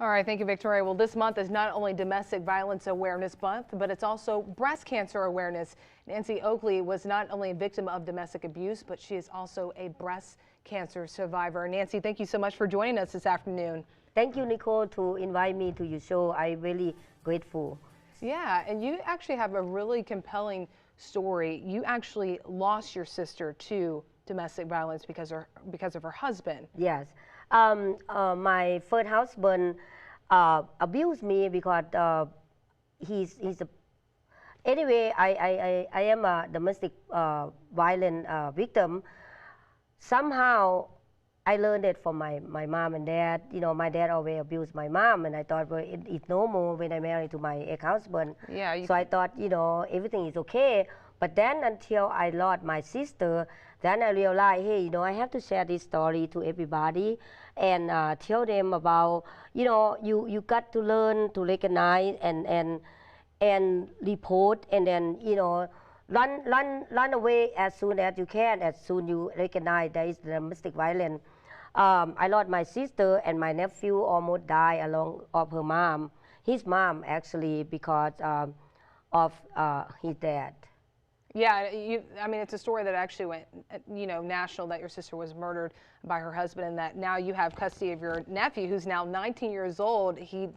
All right, thank you, Victoria. Well, this month is not only Domestic Violence Awareness Month, but it's also Breast Cancer Awareness. Nancy Oakley was not only a victim of domestic abuse, but she is also a breast cancer survivor. Nancy, thank you so much for joining us this afternoon. Thank you, Nicole, to invite me to your show. I'm really grateful. Yeah, and you actually have a really compelling story. You actually lost your sister to domestic violence because of her husband. Yes. My first husband abused me because he's a. Anyway, I am a domestic violent victim. Somehow, I learned it from my mom and dad. You know, my dad always abused my mom, and I thought, well, it's normal when I married to my ex-husband. Yeah. So I thought, you know, everything is okay. But then until I lost my sister, then I realized, hey, you know, I have to share this story to everybody and tell them about, you know, you got to learn to recognize and report, and then, you know, run away as soon as you can, as soon you recognize there is domestic violence. I lost my sister, and my nephew almost died along of her mom, his mom actually, because of his dad. Yeah, I mean, it's a story that actually went, you know, national, that your sister was murdered by her husband, and that now you have custody of your nephew, who's now 19 years old. He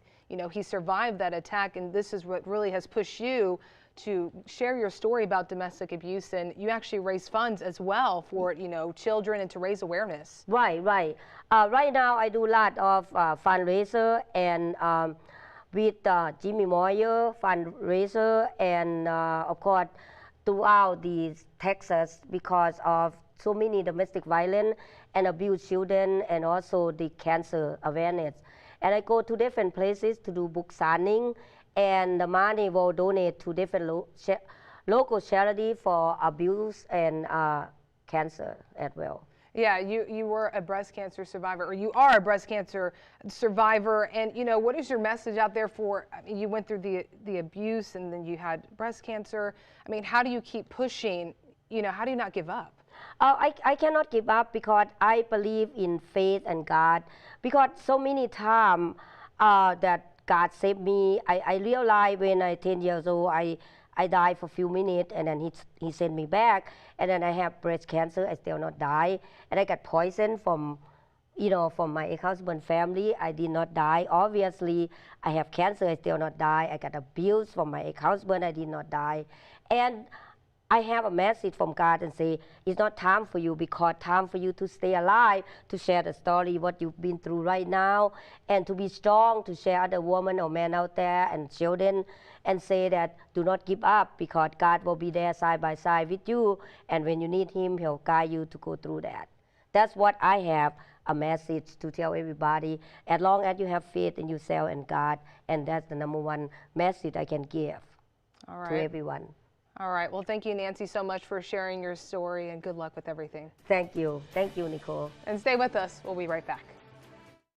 survived that attack, and this is what really has pushed you to share your story about domestic abuse, and you actually raise funds as well for, you know, children and to raise awareness. Right. Right now, I do a lot of fundraiser and with Jimmy Moyer fundraiser, and of course, throughout the Texas, because of so many domestic violence and abused children, and also the cancer awareness. And I go to different places to do book signing, and the money will donate to different local charity for abuse and cancer as well. Yeah, you were a breast cancer survivor, or you are a breast cancer survivor, and you know, what is your message out there for, I mean, you went through the abuse and then you had breast cancer. I mean, how do you keep pushing? You know, how do you not give up? I cannot give up because I believe in faith and God, because so many times that God saved me. I realized when I 10 years old, I died for a few minutes, and then he sent me back, and then I have breast cancer. I still not die, and I got poisoned from, you know, from my ex-husband family. I did not die. Obviously, I have cancer. I still not die. I got abused from my ex-husband. I did not die, and I have a message from God and say, it's not time for you, because time for you to stay alive, to share the story, what you've been through right now, and to be strong, to share other women or men out there and children, and say that do not give up, because God will be there side by side with you, and when you need Him, He'll guide you to go through that. That's what I have, a message to tell everybody, as long as you have faith in yourself and God, and that's the #1 message I can give to everyone. All right. Well, thank you, Nancy, so much for sharing your story, and good luck with everything. Thank you. Thank you, Nicole. And stay with us. We'll be right back.